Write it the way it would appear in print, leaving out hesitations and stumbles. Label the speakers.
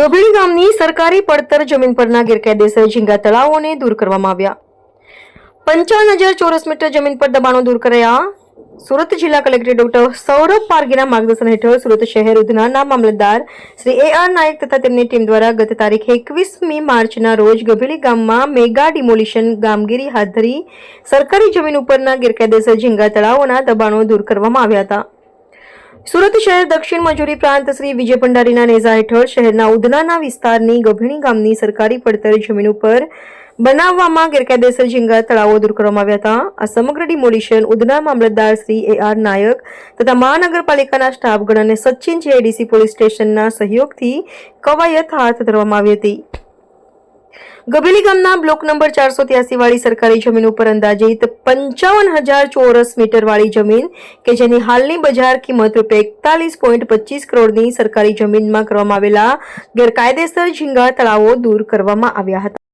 Speaker 1: ગભેડી ગામની સરકારી પડતર જમીન પરના ગેરકાયદેસર ઝીંગા તળાવોને દૂર કરવામાં આવ્યા। 55,000 ચોરસ મીટર જમીન પર દબાણો દૂર કરાયા। સુરત જિલ્લા કલેક્ટર ડોક્ટર સૌરભ પારગીના માર્ગદર્શન હેઠળ સુરત શહેર ઉધનાના મામલતદાર શ્રી AR નાયક તથા તેમની ટીમ દ્વારા ગત તારીખ 21મી માર્ચના રોજ ગભેડી ગામમાં મેગા ડિમોલિશન કામગીરી હાથ ધરી સરકારી જમીન ઉપરના ગેરકાયદેસર ઝીંગા તળાવોના દબાણો દૂર કરવામાં આવ્યા હતા। સુરત શહેર દક્ષિણ મજૂરી પ્રાંત શ્રી વિજય ભંડારીના નેજા હેઠળ શહેરના ઉધનાના વિસ્તારની ગભેડી ગામની સરકારી પડતર જમીન ઉપર બનાવવામાં ગેરકાયદેસર ઝીંગા તળાવો દૂર કરવામાં આવ્યા હતા। આ સમગ્ર ડિમોલિશન ઉધના મામલતદાર શ્રી AR નાયક તથા મહાનગરપાલિકાના સ્ટાફગણ અને સચિન JDC પોલીસ સ્ટેશનના સહયોગથી કવાયત હાથ ધરવામાં આવી હતી। ગભેડી ગામના બ્લોક નંબર 483 વાળી સરકારી જમીન ઉપર અંદાજિત 55,000 ચોરસ મીટર વાળી જમીન કે જેની હાલની બજાર કિંમત ₹41.25 કરોડની સરકારી જમીનમાં કરવામાં આવેલા ગેરકાયદેસર ઝીંગા તળાવો દૂર કરવામાં આવ્યા હતા।